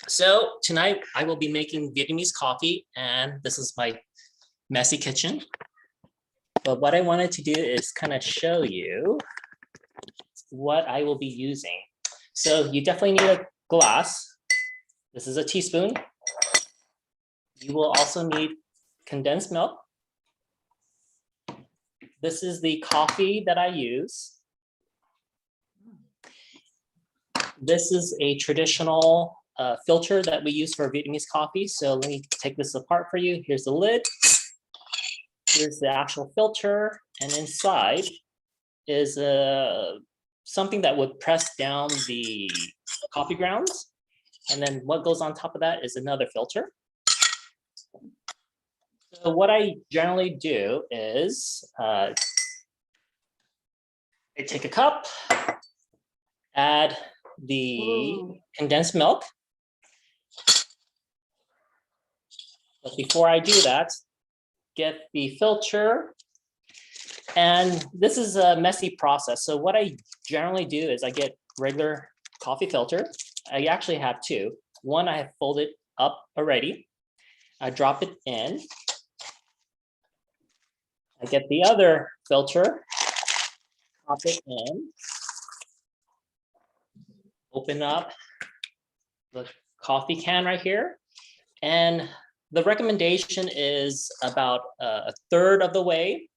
So tonight I will be making Vietnamese coffee, and this is my messy kitchen. But what I wanted to do is kind of show you what I will be using. So you definitely need a glass. This is a teaspoon. You will also need condensed milk. This is the coffee that I use. This is a traditional filter that we use for Vietnamese coffee. So let me take this apart for you. Here's the lid. Here's the actual filter. And inside is something that would press down the coffee grounds. And then what goes on top of that is another filter. So what I generally do is I take a cup, add the condensed milk. But before I do that, get the filter. And this is a messy process. So what I generally do is I get regular coffee filter. I actually have two. One I have folded up already. I drop it in. I get the other filter, pop it in, open up the coffee can right here. And the recommendation is about a third of the way,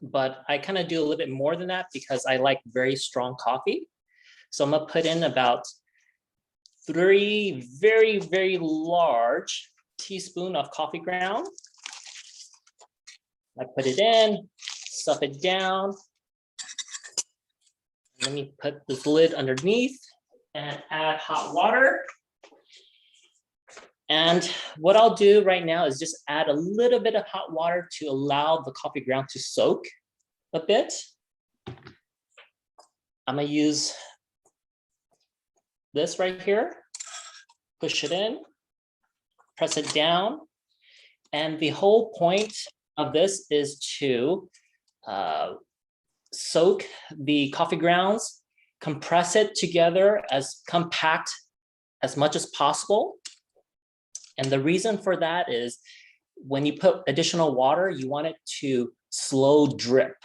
but I kind of do a little bit more than that because I like very strong coffee. So I'm gonna put in about 3 very, very large teaspoons of coffee ground. I put it in, stuff it down. Let me put this lid underneath and add hot water. And what I'll do right now is just add a little bit of hot water to allow the coffee ground to soak a bit. I'm gonna use this right here, push it in, press it down. And the whole point of this is to soak the coffee grounds, compress it together as compact as much as possible. And the reason for that is when you put additional water, you want it to slow drip.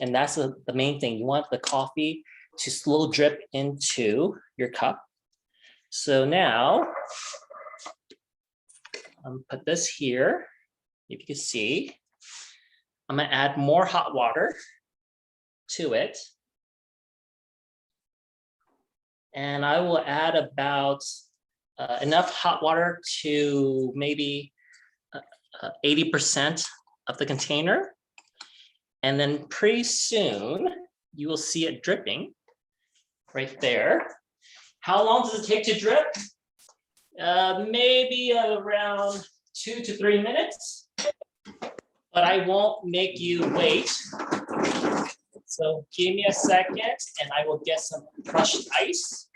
And that's the main thing. You want the coffee to slow drip into your cup. So now, I'm put this here. If you can see, I'm gonna add more hot water to it. And I will add about enough hot water to maybe 80% of the container. And then pretty soon you will see it dripping right there. How long does it take to drip? Maybe around 2 to 3 minutes, but I won't make you wait. So give me a second and I will get some crushed ice.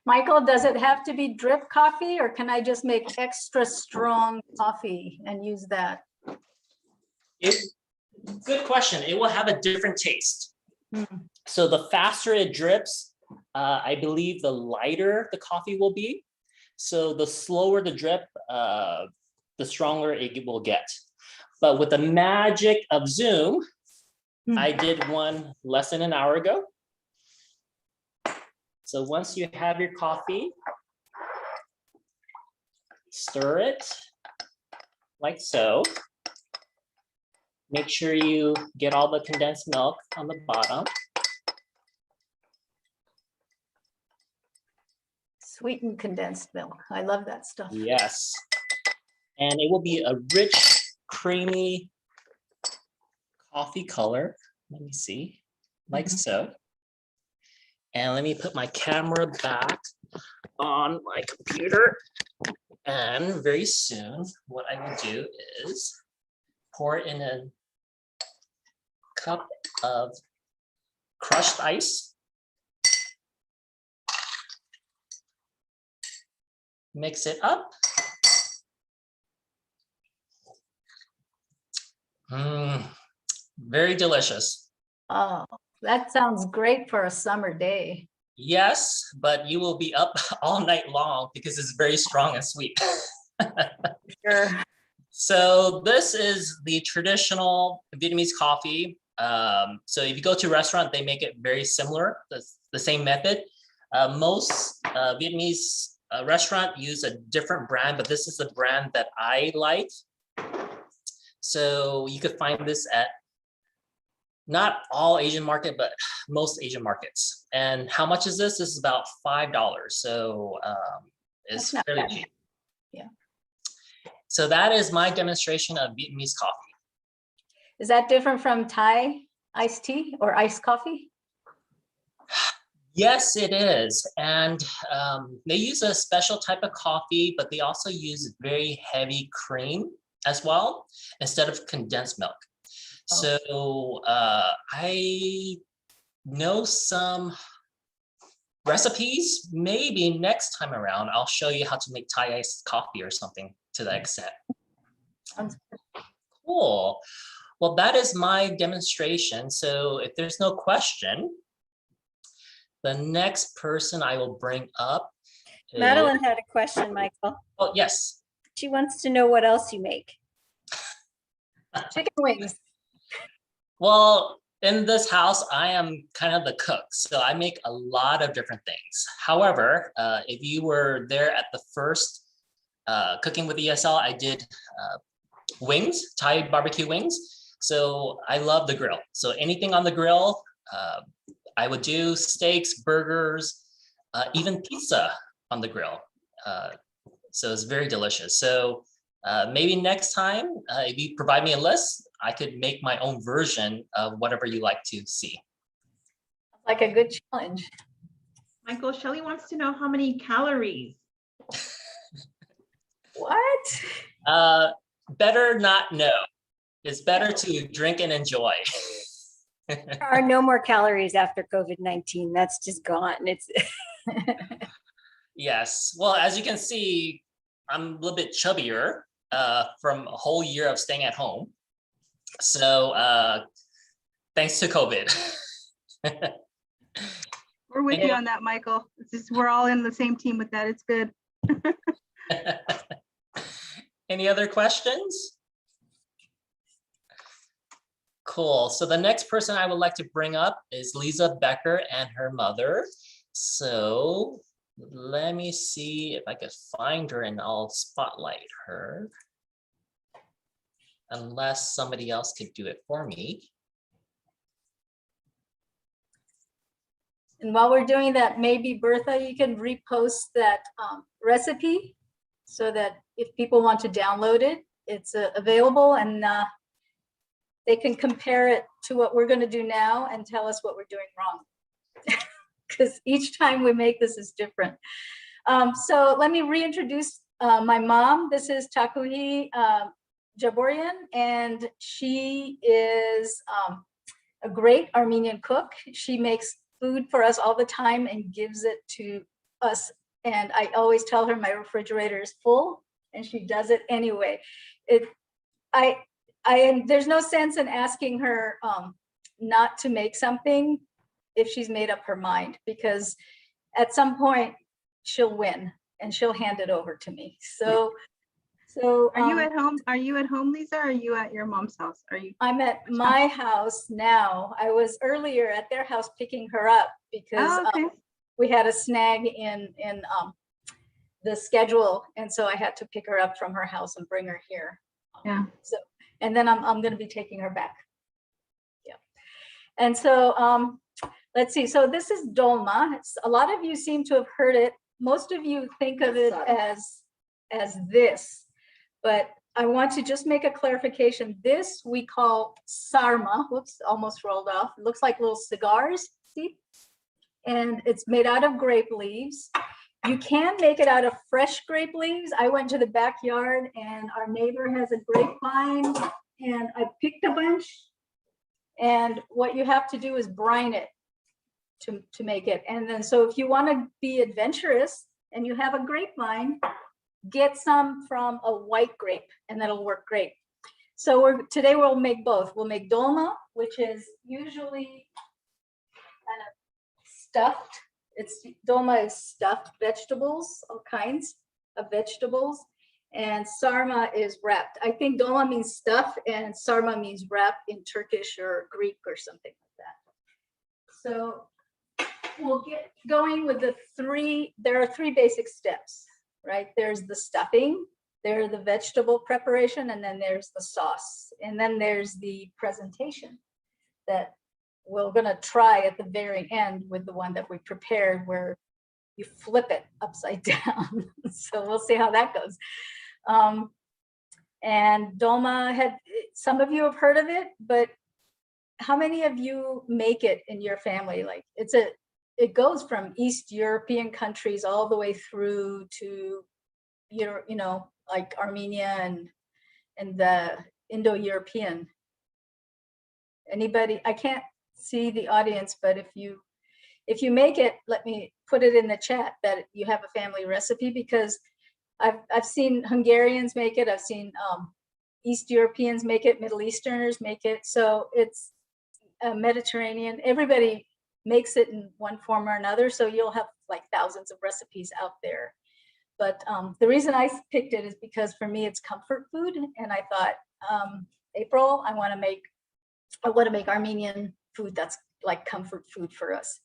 Michael, does it have to be drip coffee or can I just make extra strong coffee and use that? Good question. It will have a different taste. So the faster it drips, I believe the lighter the coffee will be. So the slower the drip, the stronger it will get. But with the magic of Zoom, I did one less than an hour ago. So once you have your coffee, stir it like so. Make sure you get all the condensed milk on the bottom. Sweetened condensed milk. I love that stuff. Yes. And it will be a rich, creamy coffee color. Let me see, like so. And let me put my camera back on my computer. And very soon, what I will do is pour in a cup of crushed ice. Mix it up. Very delicious. Oh, That sounds great for a summer day. Yes, but you will be up all night long because it's very strong and sweet. Sure. So this is the traditional Vietnamese coffee. So if you go to a restaurant, they make it very similar, the same method. Most Vietnamese restaurant use a different brand, but this is the brand that I like. So you could find this at not all Asian market, but most Asian markets. And how much is this? This is about $5. So it's That's not fairly bad. cheap. Yeah. So that is my demonstration of Vietnamese coffee. Is that different from Thai iced tea or iced coffee? Yes, it is. And they use a special type of coffee, but they also use very heavy cream as well, instead of condensed milk. So I know some recipes. Maybe next time around, I'll show you how to make Thai iced coffee or something to that extent. Sounds Cool. Well, that is my demonstration. So if there's no question, the next person I will bring up is, Madeline had a question, Michael. oh, yes. She wants to know what else you make. chicken wings. Well, in this house, I am kind of the cook, so I make a lot of different things. However, if you were there at the first Cooking with ESL, I did wings, Thai barbecue wings. So I love the grill. So anything on the grill, I would do steaks, burgers, even pizza on the grill. So it's very delicious. So maybe next time, if you provide me a list, I could make my own version of whatever you like to see. Like a good challenge. Michael, Shelley wants to know how many calories. What? Better not know. It's better to drink and enjoy. There are no more calories after COVID-19. That's just gone. It's Yes. Well, as you can see, I'm a little bit chubbier from a whole year of staying at home. So thanks to COVID. We're with you on that, Michael. It's just, we're all in the same team with that. It's good. Any other questions? Cool. So the next person I would like to bring up is Liza Becker and her mother. So let me see if I could find her and I'll spotlight her. Unless somebody else could do it for me. And while we're doing that, maybe Bertha, you can repost that recipe so that if people want to download it, it's available and they can compare it to what we're going to do now and tell us what we're doing wrong. Because each time we make this is different. So let me reintroduce my mom. This is Takuhi Jaborian, and she is a great Armenian cook. She makes food for us all the time and gives it to us. And I always tell her my refrigerator is full, and she does it anyway. There's no sense in asking her not to make something if she's made up her mind, because at some point she'll win and she'll hand it over to me. So Are you at home? Are you at home, Lisa? Or are you at your mom's house? Are you? I'm at my house now. I was earlier at their house picking her up because we had a snag in the schedule, and so I had to pick her up from her house and bring her here. Yeah. So, and then I'm going to be taking her back. Yeah. And so let's see. So this is dolma. A lot of you seem to have heard it. Most of you think of it as this, but I want to just make a clarification. This we call sarma. Whoops, almost rolled off. It looks like little cigars, see? And it's made out of grape leaves. You can make it out of fresh grape leaves. I went to the backyard and our neighbor has a grapevine and I picked a bunch. And what you have to do is brine it to make it. And then, so if you want to be adventurous and you have a grapevine, get some from a white grape and that'll work great. So today we'll make both. We'll make dolma, which is usually stuffed. Dolma is stuffed vegetables, all kinds of vegetables. And sarma is wrapped. I think dolma means stuff and sarma means wrap in Turkish or Greek or something like that. So we'll get going with there are three basic steps, right? There's the stuffing, there's the vegetable preparation, and then there's the sauce. And then there's the presentation that we're gonna try at the very end with the one that we prepared where you flip it upside down. So we'll see how that goes. And dolma some of you have heard of it, but how many of you make it in your family? Like it goes from East European countries all the way through to, like Armenia and the Indo-European. Anybody? I can't see the audience, but if you make it, let me put it in the chat that you have a family recipe, because I've seen Hungarians make it. I've seen East Europeans make it, Middle Easterners make it. So it's Mediterranean. Everybody makes it in one form or another. So you'll have like thousands of recipes out there. But the reason I picked it is because for me it's comfort food, and I thought, April, I want to make Armenian food that's like comfort food for us.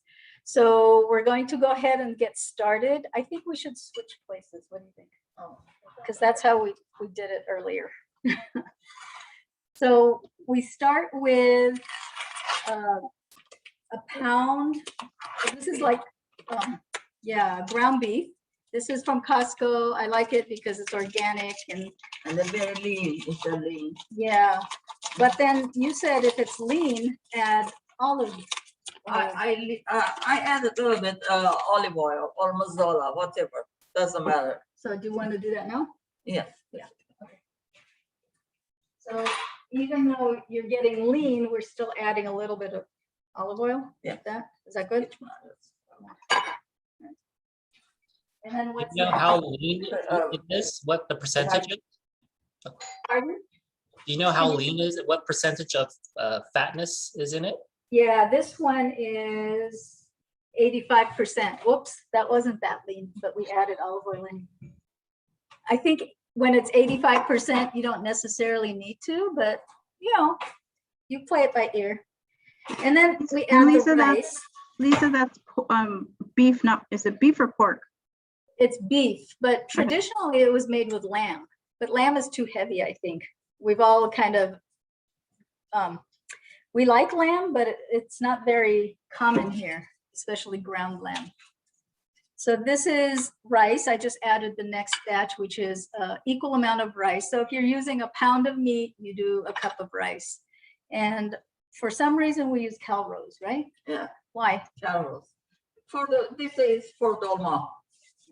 So we're going to go ahead and get started. I think we should switch places. What do you think? Oh, because that's how we did it earlier. So we start with a pound. This is like, ground beef. This is from Costco. I like it because it's organic and they're very lean. It's a lean. yeah. But then you said if it's lean, add olive oil. I add a little bit olive oil or mazola, whatever. Doesn't matter. So do you want to do that now? Yes. Yeah. Okay. So even though you're getting lean, we're still adding a little bit of olive oil. Yeah. Like that. Is that good? And then what's You know next? how lean it is? What the percentage is? Pardon? Do you know how lean is it? What percentage of fatness is in it? Yeah, this one is 85%. Whoops, that wasn't that lean, but we added olive oil in. I think when it's 85%, you don't necessarily need to, but you play it by ear. And then we add Lisa, the rice. Lisa, that's beef. Is it beef or pork? It's beef, but traditionally it was made with lamb. But lamb is too heavy, I think. We've all kind of, we like lamb, but it's not very common here, especially ground lamb. So this is rice. I just added the next batch, which is equal amount of rice. So if you're using a pound of meat, you do a cup of rice. And for some reason we use calrose, right? Yeah. Why? Carrots. This is for dolma.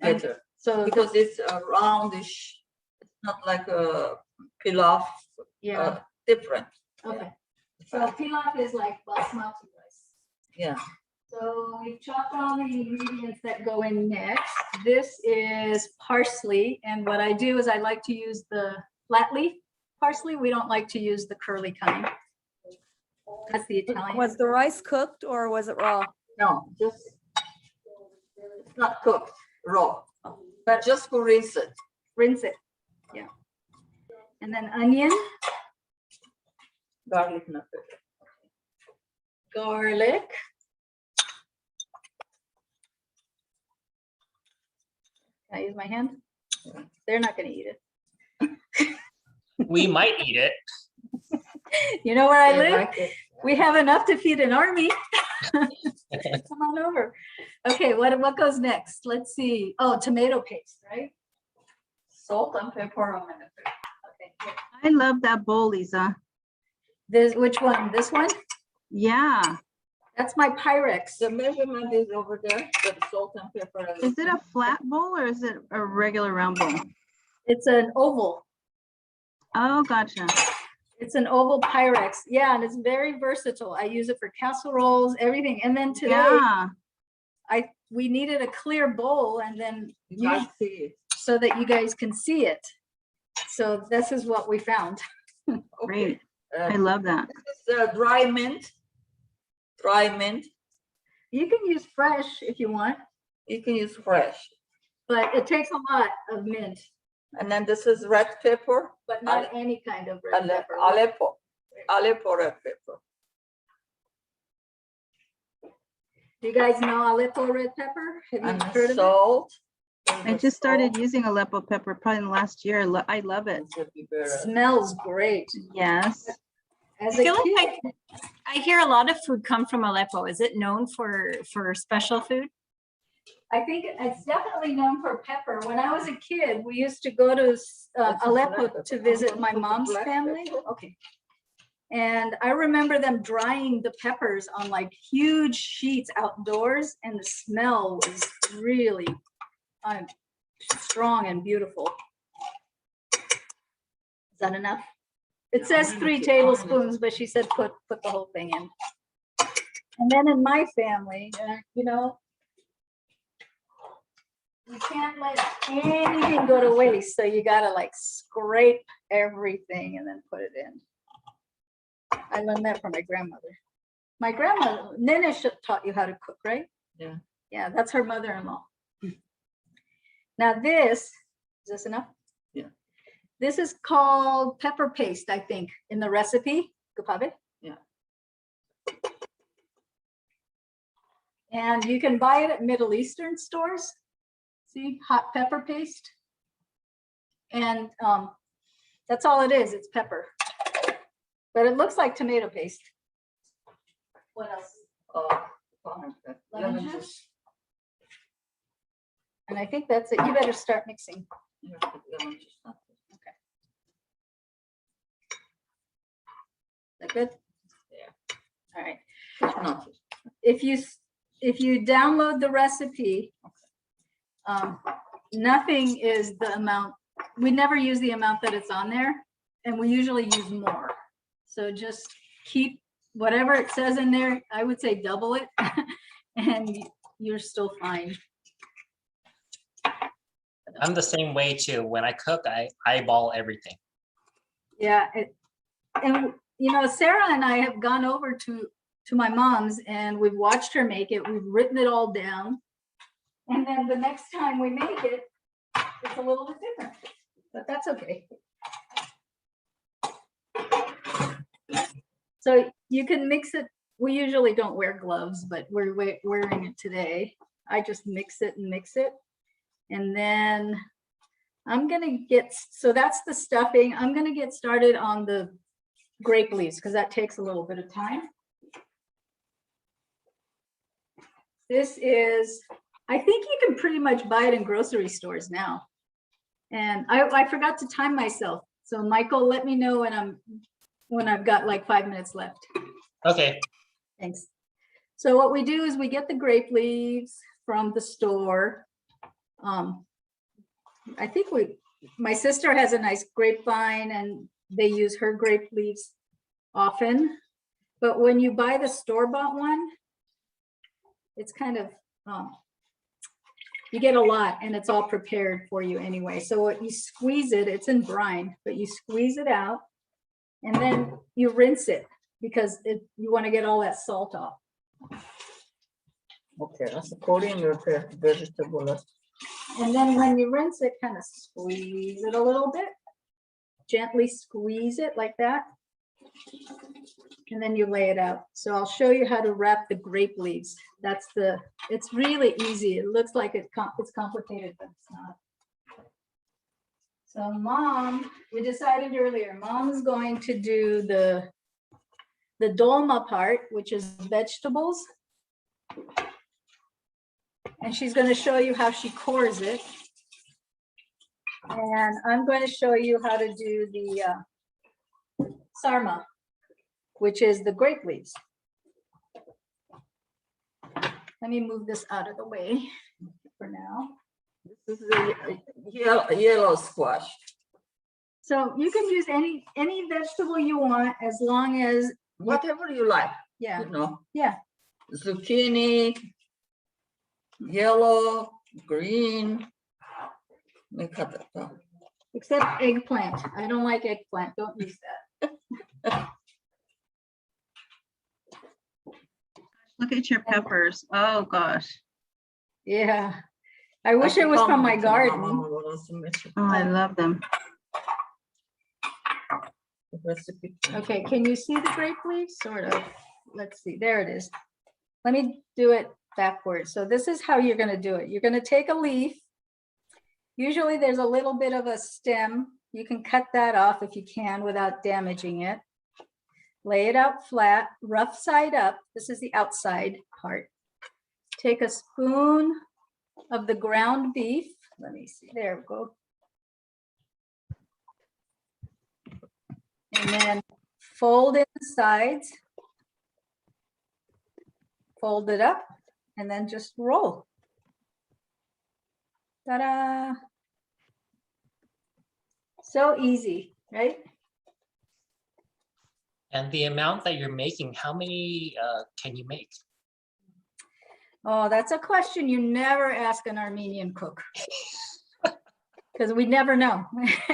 Better. So Because it's a roundish. It's not like a pilaf. yeah, Different. okay. So pilaf is like basmati rice. Yeah. So we've chopped all the ingredients that go in next. This is parsley, and what I do is I like to use the flat leaf parsley. We don't like to use the curly kind. That's the Italian. Was the rice cooked or was it raw? No, just it's not cooked raw, but just to rinse it. Rinse it. Yeah. And then onion, Garlic nut. garlic. Can I use my hand? They're not going to eat it. We might eat it. You know where I They live? like it. We have enough to feed an army. Come on over. Okay, what goes next? Let's see. Oh, tomato paste, right? Salt and pepper. Okay. I love that bowl, Lisa. Which one? This one? Yeah. That's my Pyrex. The measurement is over there, the salt and pepper. Is it a flat bowl or is it a regular round bowl? It's an oval. Oh, gotcha. It's an oval Pyrex. Yeah, and it's very versatile. I use it for casseroles, everything. And then today, Yeah. we needed a clear bowl, and then You can see it. so that you guys can see it. So this is what we found. Great. Uh, I love that. This is dry mint. Dry mint. You can use fresh if you want, You can use fresh. but it takes a lot of mint, And then this is red pepper, but not any kind of red pepper. Aleppo red pepper. Do you guys know Aleppo red pepper? Have you And heard of it? salt. I just started using Aleppo pepper probably in the last year. I love it. Smells great. Yes. As I a feel kid, like I hear a lot of food come from Aleppo. Is it known for special food? I think it's definitely known for pepper. When I was a kid, we used to go to Aleppo to visit my mom's family. Okay. And I remember them drying the peppers on like huge sheets outdoors, and the smell was really strong and beautiful. Is that enough? It says 3 tablespoons, but she said put the whole thing in. And then in my family, you know, you can't let anything go to waste. So you gotta like scrape everything and then put it in. I learned that from my grandmother. My grandma, Nene taught you how to cook, right? Yeah. Yeah, that's her mother-in-law. Now this, is this enough? Yeah. This is called pepper paste, I think, in the recipe. Gupabe? Yeah. And you can buy it at Middle Eastern stores. See, hot pepper paste. And that's all it is, it's pepper. But it looks like tomato paste. What else? Lemon juice. And I think that's it. You better start mixing. Okay. Is that good? Yeah. All right. If you download the recipe, nothing is the amount. We never use the amount that it's on there, and we usually use more. So just keep whatever it says in there. I would say double it, and you're still fine. I'm the same way too. When I cook, I eyeball everything. Yeah, and you know, Sarah and I have gone over to my mom's, and we've watched her make it. We've written it all down, and then the next time we make it, it's a little bit different, but that's okay. So you can mix it. We usually don't wear gloves, but we're wearing it today. I just mix it and mix it. And then I'm gonna get, so that's the stuffing. I'm gonna get started on the grape leaves because that takes a little bit of time. This is, I think you can pretty much buy it in grocery stores now. And I forgot to time myself. So Michael, let me know when I've got like 5 minutes left. Okay. Thanks. So what we do is we get the grape leaves from the store. I think my sister has a nice grapevine and they use her grape leaves often. But when you buy the store-bought one, it's kind of, you get a lot and it's all prepared for you anyway. So what you squeeze it, it's in brine, but you squeeze it out and then you rinse it because you want to get all that salt off. Okay, that's according to the vegetable. And then when you rinse it, kind of squeeze it a little bit. Gently squeeze it like that. And then you lay it out. So I'll show you how to wrap the grape leaves. It's really easy. It looks like it's complicated, but it's not. So Mom, we decided earlier, Mom's going to do the dolma part, which is vegetables. And she's going to show you how she cores it. And I'm going to show you how to do the sarma, which is the grape leaves. Let me move this out of the way for now. This is a yellow squash. So you can use any vegetable you want as long as, Whatever you like, yeah, you know. yeah. Zucchini, yellow, green. Let me cut that down. Except eggplant. I don't like eggplant. Don't use that. Look at your peppers. Oh, gosh. Yeah. I wish it was from my garden. Oh, I love them. Recipe. Okay, can you see the grape leaf? Sort of. Let's see, there it is. Let me do it backwards. So this is how you're gonna do it. You're gonna take a leaf. Usually there's a little bit of a stem. You can cut that off if you can without damaging it. Lay it out flat, rough side up. This is the outside part. Take a spoon of the ground beef. Let me see, there we go. And then fold in the sides. Fold it up and then just roll. Ta-da! So easy, right? And the amount that you're making, how many can you make? Oh, that's a question you never ask an Armenian cook. Because we never know.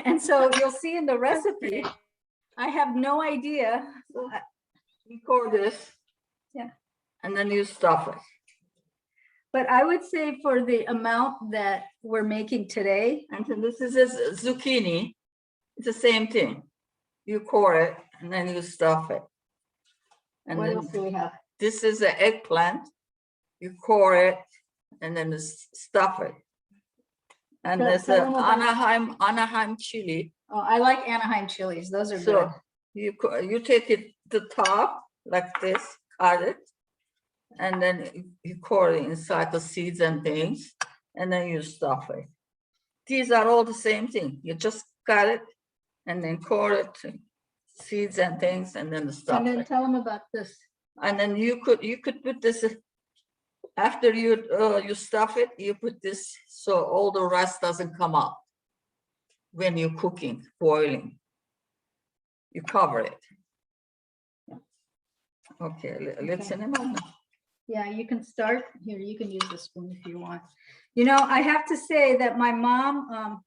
And so you'll see in the recipe, I have no idea. You pour this. Yeah. And then you stuff it. But I would say for the amount that we're making today, And then this is a zucchini. It's the same thing. You core it and then you stuff it. And what then else do we have? this is the eggplant. You core it and then you stuff it. And Tell- there's tell a them about- Anaheim chili. Oh, I like Anaheim chilies. Those are good. So you take it the top like this, cut it, and then you core it inside the seeds and things, and then you stuff it. These are all the same thing. You just cut it and then core it, seeds and things, and then stuff And then it. tell them about this. And then you could put this after you stuff it. You put this so all the rest doesn't come up when you're cooking, boiling. You cover it. Okay, let's Okay. see. Yeah, you can start here. You can use the spoon if you want. You know, I have to say that my mom,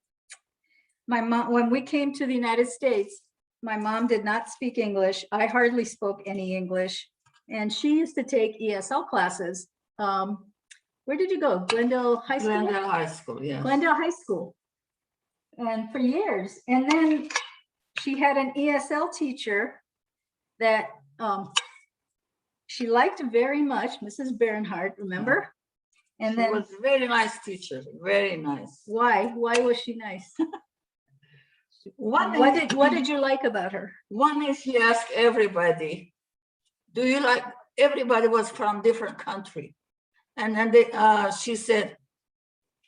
when we came to the United States, my mom did not speak English. I hardly spoke any English. And she used to take ESL classes. Where did you go? Glendale High School? Glendale High School, yeah. Glendale High School. And for years. And then she had an ESL teacher that she liked very much, Mrs. Bernhardt, remember? And She then was a very nice teacher, very nice. why? Why was she nice? One What did you like about her? One is she asked everybody, do you like, everybody was from different country. And then she said,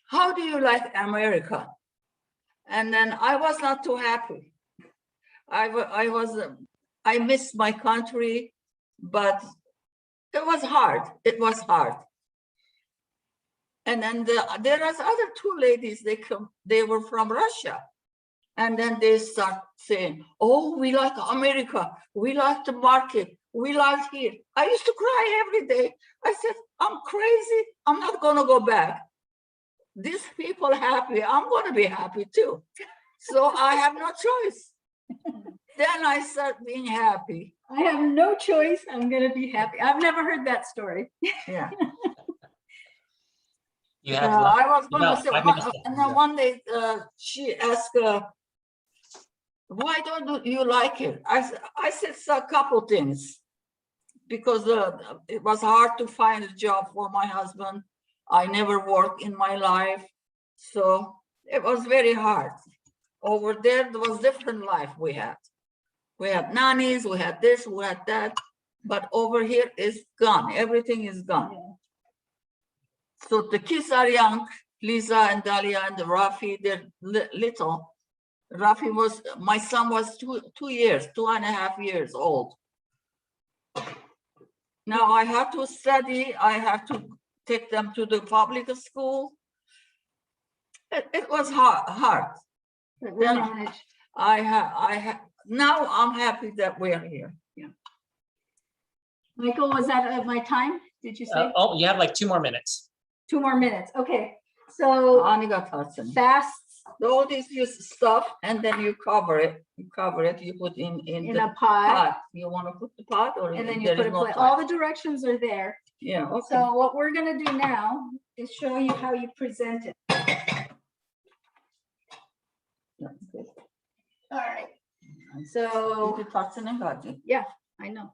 how do you like America? And then I was not too happy. I missed my country, but it was hard. It was hard. And then there was other two ladies, they were from Russia. And then they start saying, oh, we like America. We like the market. We like here. I used to cry every day. I said, I'm crazy. I'm not going to go back. These people happy. I'm going to be happy too. So I have no choice. Then I start being happy. I have no choice. I'm going to be happy. I've never heard that story. Yeah. You have I was going about to say, 5 minutes left. and then one day she asked, why don't you like it? I said a couple things, because it was hard to find a job for my husband. I never worked in my life, so it was very hard. Over there was different life we had. We had nannies, we had this, we had that, but over here is gone. Everything is gone. Yeah. So the kids are young, Liza and Dalia and Rafi, they're little. Rafi my son was 2.5 years old. Now I have to study, I have to take them to the public school. It was hard. But we Then managed. now I'm happy that we're here. Michael, was that my time? Did you say? Oh, you have like 2 more minutes. 2 more minutes. Okay. So Aniga Tarsan. fasts all this you stuff, and then you cover it. You cover it. You put in In the a pot, pot. You want to put the pot, or and then you there put is a no plate. pot? All the directions are there. Yeah. Okay. So what we're gonna do now is show you how you present it. Okay. All right. So, 이렇게 다 쓰는 거지. I know.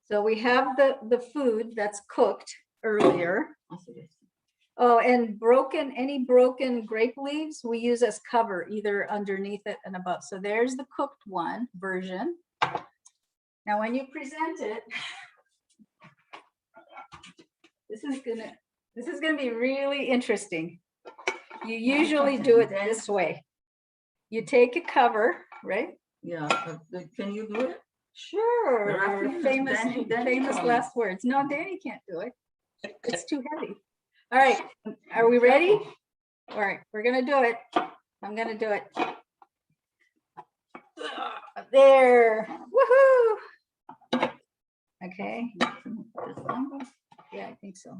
So we have the food that's cooked earlier. Oh, and any broken grape leaves we use as cover, either underneath it and above. So there's the cooked one version. Now, when you present it, this is gonna be really interesting. You usually do it this way. You take a cover, right? Yeah. Can you do it? Sure. Danny- Famous Danny famous told me. last words. No, Danny can't do it. It's too heavy. All right, are we ready? All right, we're gonna do it. I'm gonna do it. There, woohoo. Okay, yeah, I think so.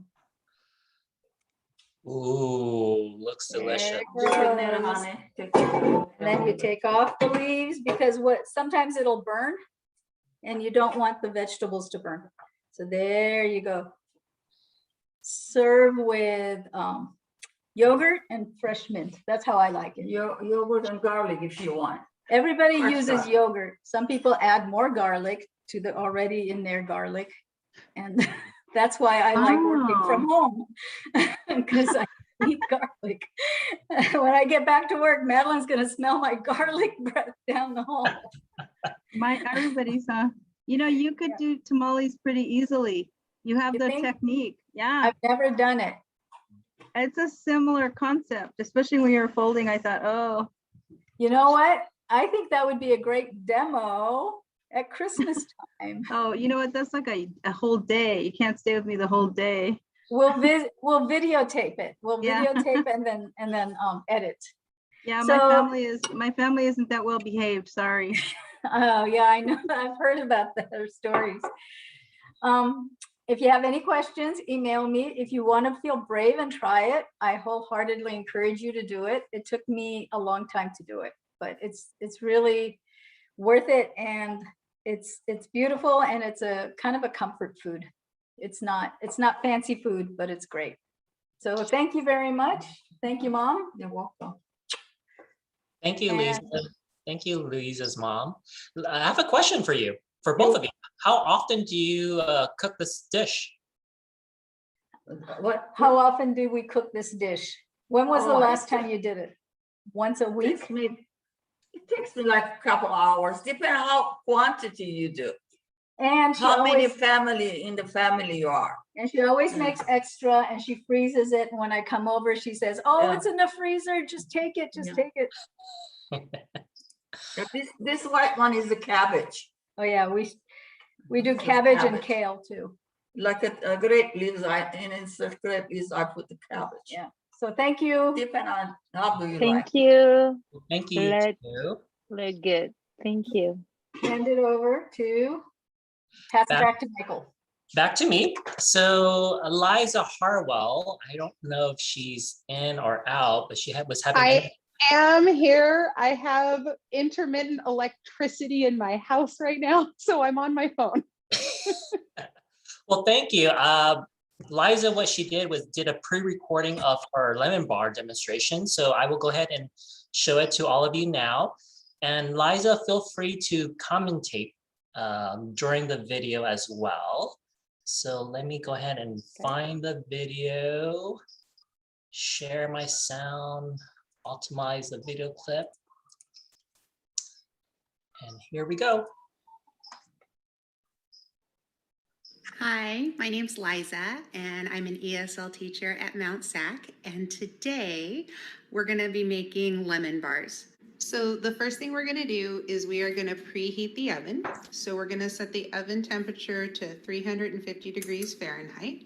Ooh, looks There delicious. it Dip in there, goes. honey. Take it. And then you take off the leaves because sometimes it'll burn and you don't want the vegetables to burn. So there you go. Serve with yogurt and fresh mint. That's how I like it. Yogurt and garlic if you want. Everybody Fresh uses garlic. yogurt. Some people add more garlic to the already in their garlic. And that's why I like working from home because I eat garlic. When I get back to work, Madeline's gonna smell my garlic breath down the hall. Everybody's, you could do tamales pretty easily. You have You the think? technique. Yeah, I've never done it. it's a similar concept, especially when you're folding. I thought, oh, You know what? I think that would be a great demo at Christmas time. oh, you know what? That's like a whole day. You can't stay with me the whole day. We'll videotape it. We'll Yeah. videotape and then edit. Yeah, So- my family isn't that well behaved. Sorry. Oh, yeah, I know. I've heard about their stories. If you have any questions, email me. If you want to feel brave and try it, I wholeheartedly encourage you to do it. It took me a long time to do it, but it's really worth it, and it's beautiful, and it's a kind of a comfort food. It's not fancy food, but it's great. So thank you very much. Thank you, Mom. You're welcome. Thank you, And- Lisa. Thank you, Lisa's mom. I have a question for you, for both of you. How often do you cook this dish? What? How often do we cook this dish? When was the Oh, last time you did it? Once a week? It takes me like a couple hours, depending on how quantity you do. And she How many always, in the family you are. makes extra, and she freezes it. And when I come over, she says, "Oh, Yeah. it's in the freezer. Just take it. Just Yeah. take it." This white one is the cabbage. Oh yeah, we do This is cabbage and cabbage. kale too. Like a grape leaves, instead of grape leaves, I put the cabbage. Yeah. So thank you. Depending on how do you like. Thank you. Thank you. Let- too. Look good. Thank you. Hand it over to pass it back to Michael. Back to me. So Liza Harwell, I don't know if she's in or out, but she was having. I am here. I have intermittent electricity in my house right now, so I'm on my phone. Well, thank you. Liza, what she did was did a pre-recording of her lemon bar demonstration. So I will go ahead and show it to all of you now. And Liza, feel free to commentate during the video as well. So let me go ahead and find the video, share my sound, optimize the video clip. And here we go. Hi, my name's Liza, and I'm an ESL teacher at Mount Sac. And today we're going to be making lemon bars. So the first thing we're going to do is we are going to preheat the oven. So we're going to set the oven temperature to 350 degrees Fahrenheit.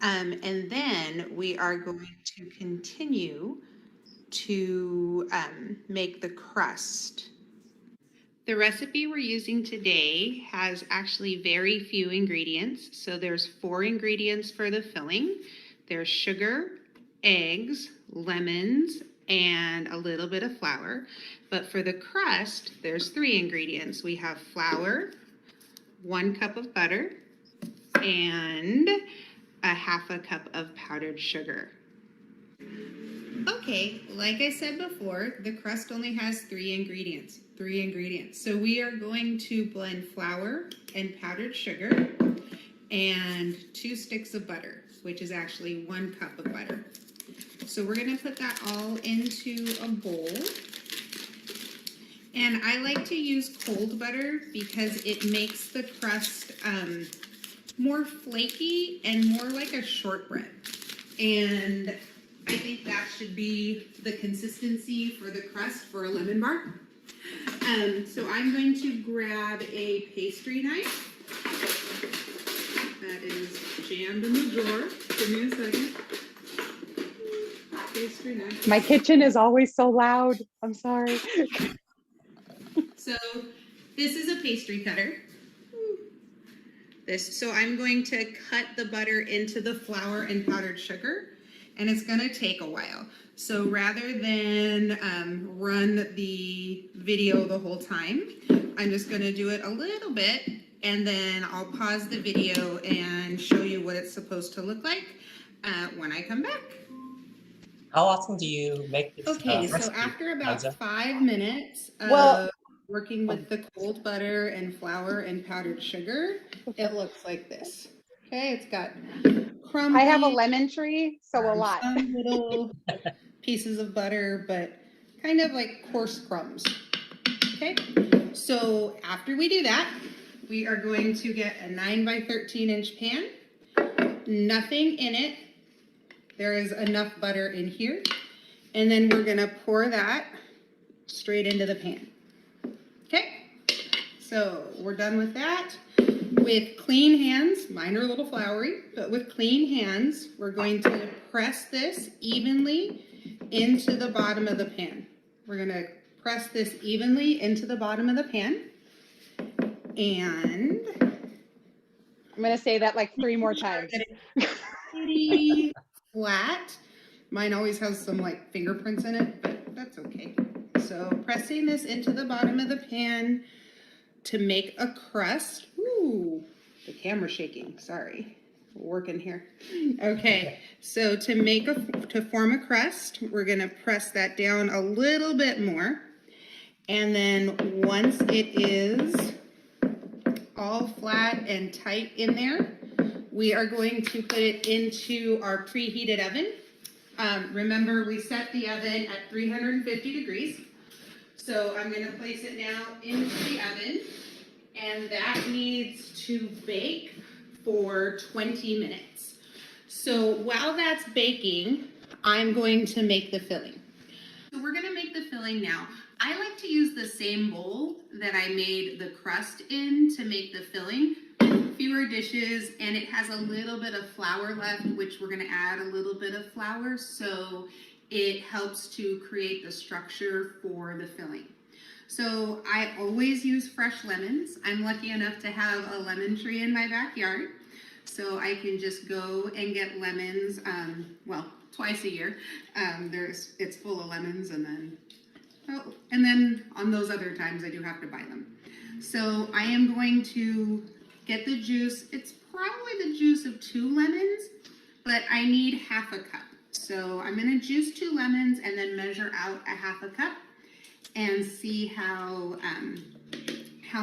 And then we are going to continue to make the crust. The recipe we're using today has actually very few ingredients. So there's 4 ingredients for the filling. There's sugar, eggs, lemons, and a little bit of flour. But for the crust, there's 3 ingredients. We have flour, 1 cup of butter, and a half a cup of powdered sugar. Okay, like I said before, the crust only has 3 ingredients. So we are going to blend flour and powdered sugar and 2 sticks of butter, which is actually 1 cup of butter. So we're gonna put that all into a bowl. And I like to use cold butter because it makes the crust more flaky and more like a shortbread. And I think that should be the consistency for the crust for a lemon bar. So I'm going to grab a pastry knife. That is jammed in the drawer. Give me a second. Pastry knife. My kitchen is always so loud. I'm sorry. So this is a pastry cutter. So I'm going to cut the butter into the flour and powdered sugar, and it's gonna take a while. So rather than run the video the whole time, I'm just gonna do it a little bit, and then I'll pause the video and show you what it's supposed to look like when I come back. How often do you make this? Okay, so recipe, after about Liza? 5 minutes Well- of working with the cold butter and flour and powdered sugar, it looks like this. Okay, it's got crumbly. I have a lemon tree, so a lot. Some little pieces of butter, but kind of like coarse crumbs. Okay, so after we do that, we are going to get a 9 by 13 inch pan, nothing in it. There is enough butter in here. And then we're gonna pour that straight into the pan. Okay, so we're done with that. With clean hands, mine are a little floury, but with clean hands, we're going to press this evenly into the bottom of the pan. We're gonna press this evenly into the bottom of the pan. And I'm gonna say that like 3 more times. pretty flat. Mine always has some like fingerprints in it, but that's okay. So pressing this into the bottom of the pan to make a crust. Ooh, the camera's shaking, sorry. We're working here. Okay, so to form a crust, we're gonna press that down a little bit more. And then once it is all flat and tight in there, we are going to put it into our preheated oven. Remember, we set the oven at 350 degrees. So I'm gonna place it now into the oven, and that needs to bake for 20 minutes. So while that's baking, I'm going to make the filling. So we're gonna make the filling now. I like to use the same bowl that I made the crust in to make the filling. Fewer dishes, and it has a little bit of flour left, which we're gonna add a little bit of flour, so it helps to create the structure for the filling. So I always use fresh lemons. I'm lucky enough to have a lemon tree in my backyard, so I can just go and get lemons, well, twice a year. It's full of lemons, and then on those other times I do have to buy them. So I am going to get the juice. It's probably the juice of 2 lemons, but I need half a cup. So I'm gonna juice 2 lemons and then measure out a half a cup and see how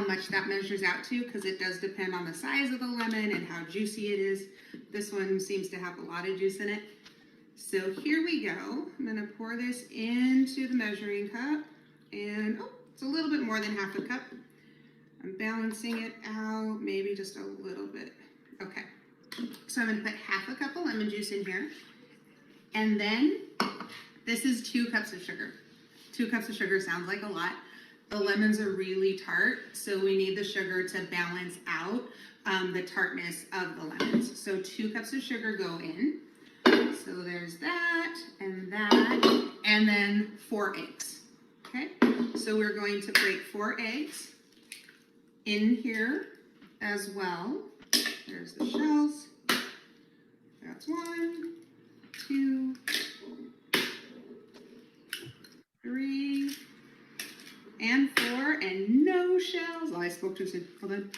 much that measures out to, because it does depend on the size of the lemon and how juicy it is. This one seems to have a lot of juice in it. So here we go. I'm gonna pour this into the measuring cup, and it's a little bit more than half a cup. I'm balancing it out, maybe just a little bit. Okay, so I'm gonna put half a cup of lemon juice in here. And then this is 2 cups of sugar. 2 cups of sugar sounds like a lot. The lemons are really tart, so we need the sugar to balance out the tartness of the lemons. So 2 cups of sugar go in. So there's that, and then 4 eggs. Okay, so we're going to break 4 eggs in here as well. There's the shells. That's 1, 2, spoke too soon. Hold on.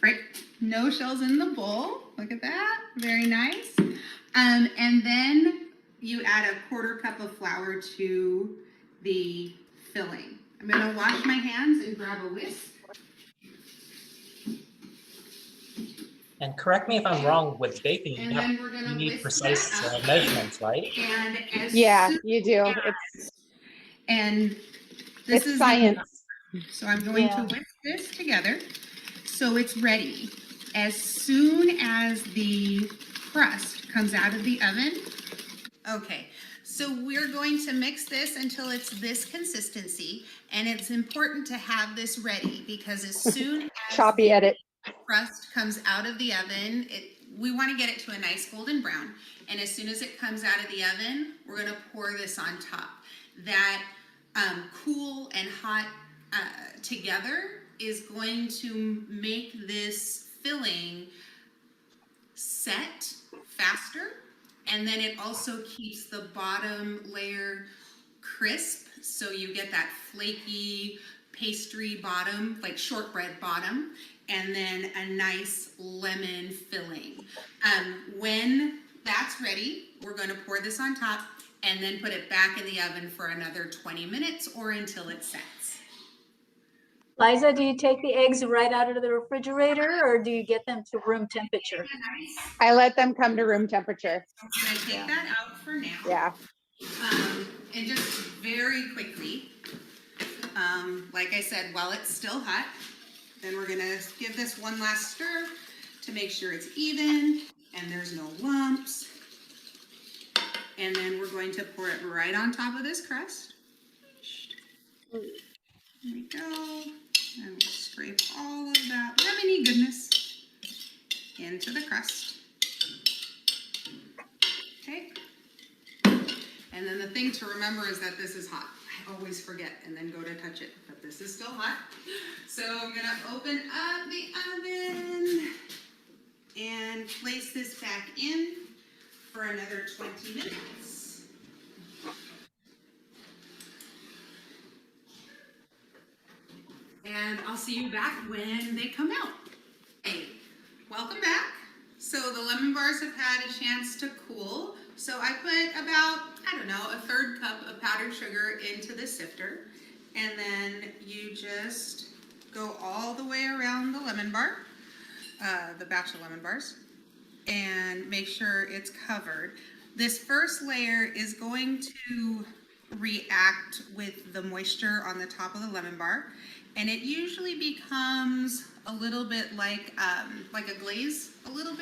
Right. No shells in the bowl. Look at that. Very nice. And then you add a 1/4 cup of flour to the filling. I'm going to wash my hands and grab a whisk. And correct me if I'm wrong, with baking, And then we're gonna you need whisk precise that up. measurements, right? And as Yeah, soon you do. as- and this It's is science. So I'm going Yeah. to whisk this together so it's ready. As soon as the crust comes out of the oven. Okay, so we're going to mix this until it's this consistency, and it's important to have this ready because as soon as Choppy edit. crust comes out of the oven, we want to get it to a nice golden brown. And as soon as it comes out of the oven, we're going to pour this on top. That cool and hot together is going to make this filling set faster. And then it also keeps the bottom layer crisp. So you get that flaky pastry bottom, like shortbread bottom, and then a nice lemon filling. When that's ready, we're going to pour this on top and then put it back in the oven for another 20 minutes or until it sets. Liza, do you take the eggs right out of the refrigerator or do you get them to room temperature? I let them come to room temperature. I'm going to take that out for now. Yeah. And just very quickly, like I said, while it's still hot, then we're gonna give this one last stir to make sure it's even and there's no lumps. And then we're going to pour it right on top of this crust. There we go. And we'll scrape all of that lemony goodness into the crust. Okay. And then the thing to remember is that this is hot. I always forget and then go to touch it, but this is still hot. So I'm gonna open up the oven and place this back in for another 20 minutes. And I'll see you back when they come out. Hey, welcome back. So the lemon bars have had a chance to cool. So I put about, I don't know, a 1/3 cup of powdered sugar into the sifter. And then you just go all the way around the lemon bar, the batch of lemon bars, and make sure it's covered. This first layer is going to react with the moisture on the top of the lemon bar. And it usually becomes a little bit like a glaze, a little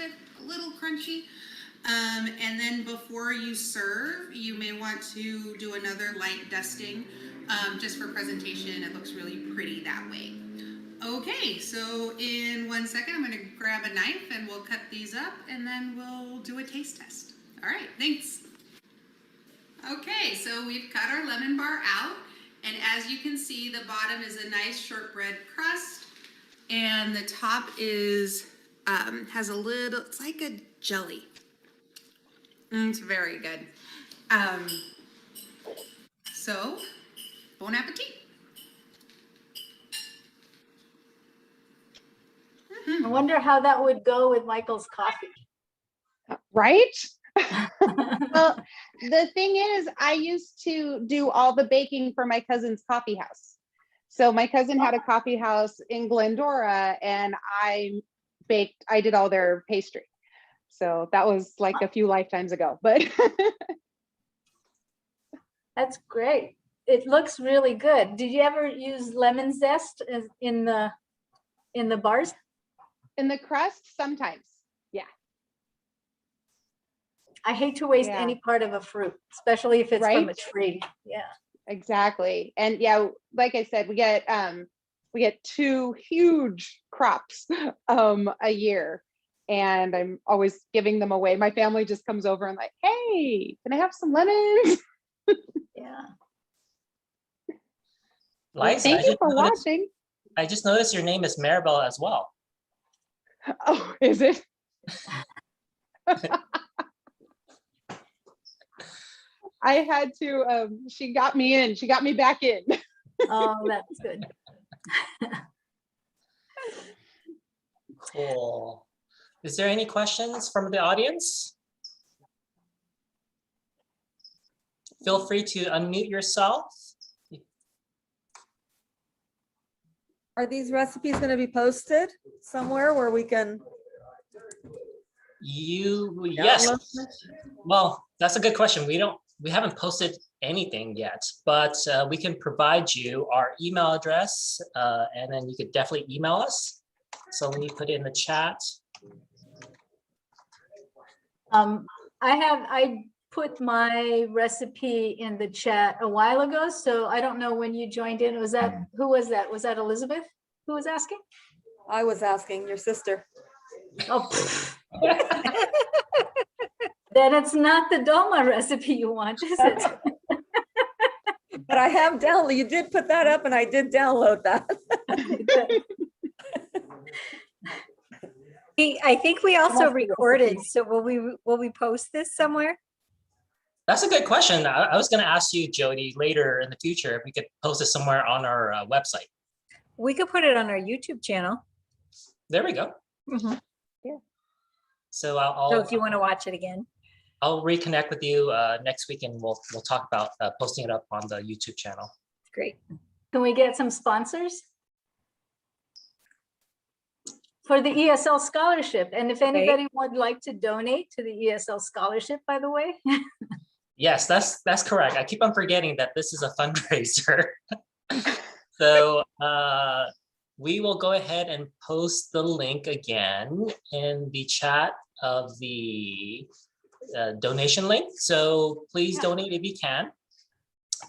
crunchy. And then before you serve, you may want to do another light dusting just for presentation. It looks really pretty that way. Okay, so in 1 second, I'm gonna grab a knife and we'll cut these up and then we'll do a taste test. All right, thanks. Okay, so we've cut our lemon bar out. And as you can see, the bottom is a nice shortbread crust and the top is, has a little, it's like a jelly. It's very good. So, bon appetit. I wonder how that would go with Michael's coffee. Right? Well, the thing is, I used to do all the baking for my cousin's coffee house. So my cousin had a coffee house in Glendora and I did all their pastry. So that was like a few lifetimes ago, but That's great. It looks really good. Did you ever use lemon zest in the bars? in the crust, sometimes. Yeah. I hate to waste Yeah. any part of a fruit, especially if it's from a Right? tree. Yeah. Exactly. And yeah, like I said, we get 2 huge crops a year. And I'm always giving them away. My family just comes over and like, hey, can I have some lemons? Yeah. Liza, Thank you for watching. I just noticed your name is Maribel as well. Oh, is it? I had to, she got me back in. Oh, that's good. Cool. Is there any questions from the audience? Feel free to unmute yourself. Are these recipes going to be posted somewhere where we can? Yes. Well, that's a good question. We haven't posted anything yet, but we can provide you our email address, and then you could definitely email us. So let me put it in the chat. I put my recipe in the chat a while ago, so I don't know when you joined in. Who was that? Was that Elizabeth who was asking? I was asking your sister. Oh, then it's not the dolma recipe you want, is it? But I have downloaded, you did put that up and I did download that. I think we also recorded, so will we post this somewhere? That's a good question. I was going to ask you, Jody, later in the future if we could post it somewhere on our website. We could put it on our YouTube channel. There we go. Mhm. Yeah. So So if you want to watch it again. I'll reconnect with you next week, and we'll talk about posting it up on the YouTube channel. Great. Can we get some sponsors for the ESL scholarship? And if anybody would like to donate to the ESL scholarship, by the way. Yes, that's correct. I keep on forgetting that this is a fundraiser. So we will go ahead and post the link again in the chat of the donation link. So please donate if you can.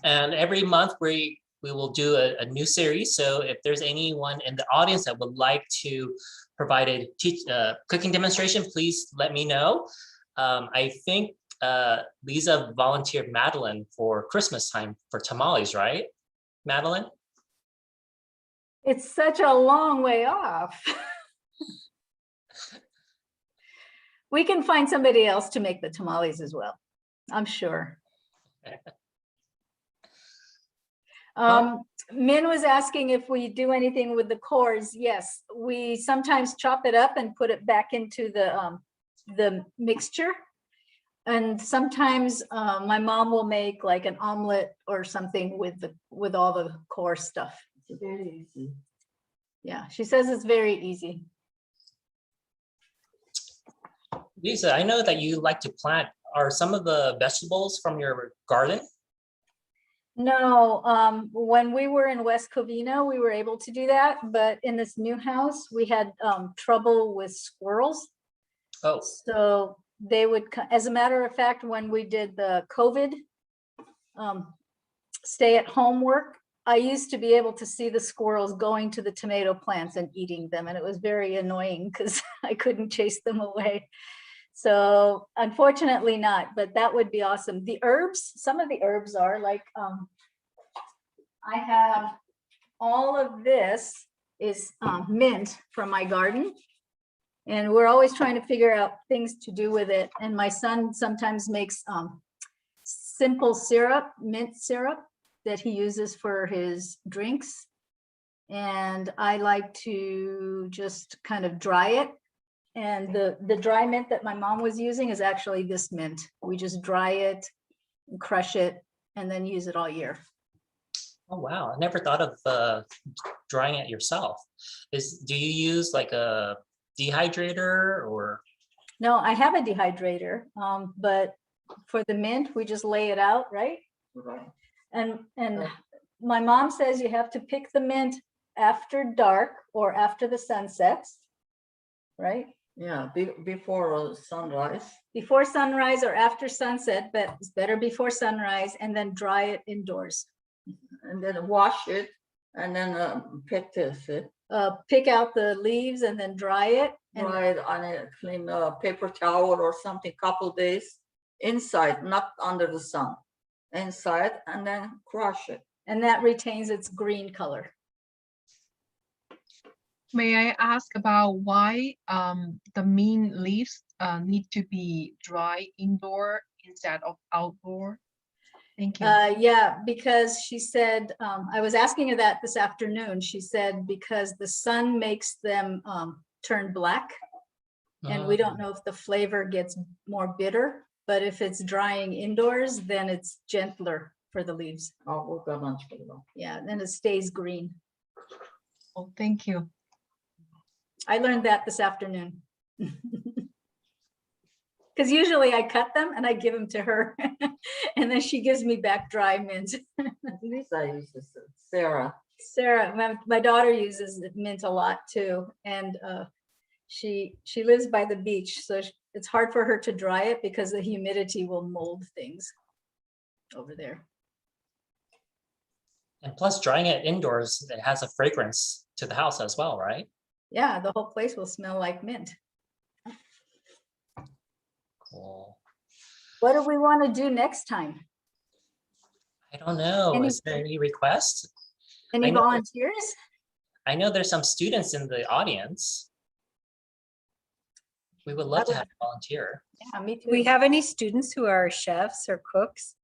And every month we will do a new series. So if there's anyone in the audience that would like to provide a cooking demonstration, please let me know. I think Liza volunteered Madeline for Christmas time for tamales, right, Madeline? It's such a long way off. We can find somebody else to make the tamales as well, I'm sure. Min was asking if we do anything with the cores. Yes, we sometimes chop it up and put it back into the mixture. And sometimes my mom will make like an omelet or something with all the core stuff. It's very easy. Yeah, she says it's very easy. Lisa, I know that you like to plant. Are some of the vegetables from your garden? No, when we were in West Covina, we were able to do that, but in this new house, we had trouble with squirrels. Oh. So they would, as a matter of fact, when we did the COVID stay at home work, I used to be able to see the squirrels going to the tomato plants and eating them. And it was very annoying because I couldn't chase them away. So unfortunately not, but that would be awesome. The herbs, some of the herbs are like, I have all of this is mint from my garden. And we're always trying to figure out things to do with it. And my son sometimes makes simple syrup, mint syrup that he uses for his drinks. And I like to just kind of dry it. And the dry mint that my mom was using is actually this mint. We just dry it, and crush it, and then use it all year. Oh, wow. I never thought of drying it yourself. Do you use like a dehydrator or? No, I have a dehydrator, but for the mint, we just lay it out, right? Right. And my mom says you have to pick the mint after dark or after the sun sets, right? Yeah, before sunrise. Before sunrise or after sunset, but it's better before sunrise, and then dry it indoors. And then wash it and then pick it. Pick out the leaves and then dry it. And Dry it on a clean paper towel or something, couple days inside, not under the sun. Inside, and then crush it. and that retains its green color. May I ask about why the mint leaves need to be dry indoor instead of outdoor? Thank you. Yeah, because she said, I was asking her that this afternoon. She said, because the sun makes them turn black. And we don't know if the flavor gets more bitter, but if it's drying indoors, then it's gentler for the leaves. Yeah, then it stays green. Oh, thank you. I learned that this afternoon. Because usually I cut them and I give them to her. And then she gives me back dry mint. Lisa uses it. Sarah. Sarah, my daughter uses mint a lot too. And she lives by the beach. So it's hard for her to dry it because the humidity will mold things over there. And plus drying it indoors, it has a fragrance to the house as well, right? Yeah, the whole place will smell like mint. Cool. What do we want to do next time? I don't know. Any- Is there any requests? Any I know- volunteers? I know there's some students in the audience. We would love to have a volunteer. Yeah, me too. Do we have any students who are chefs or cooks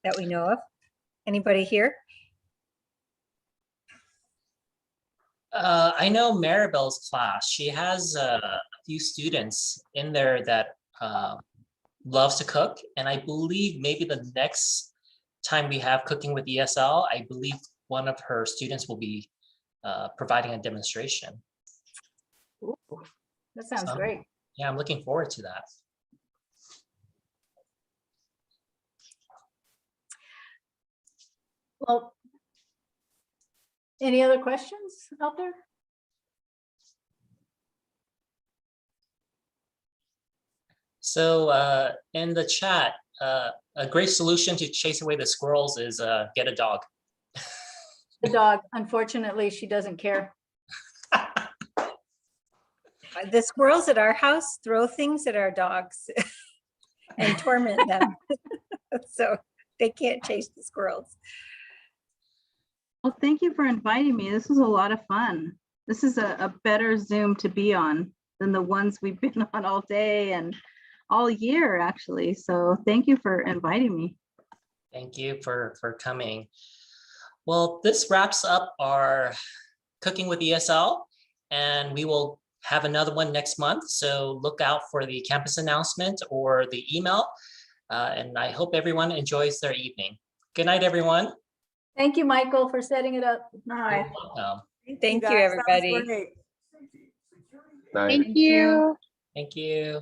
that we know of? Anybody here? I know Maribel's class. She has a few students in there that loves to cook. And I believe maybe the next time we have Cooking with ESL, I believe one of her students will be providing a demonstration. Ooh, that sounds So, great. Yeah, I'm looking forward to that. Well, any other questions out there? So in the chat, a great solution to chase away the squirrels is get a dog. The dog, unfortunately, she doesn't care. The squirrels at our house throw things at our dogs and torment them. So they can't chase the squirrels. Well, thank you for inviting me. This was a lot of fun. This is a better Zoom to be on than the ones we've been on all day and all year, actually. So thank you for inviting me. Thank you for coming. Well, this wraps up our Cooking with ESL, and we will have another one next month. So look out for the campus announcement or the email. And I hope everyone enjoys their evening. Good night, everyone. Thank you, Michael, for setting it up. Nice. Thank you, guys. That was everybody. great. Thank you. Thank you.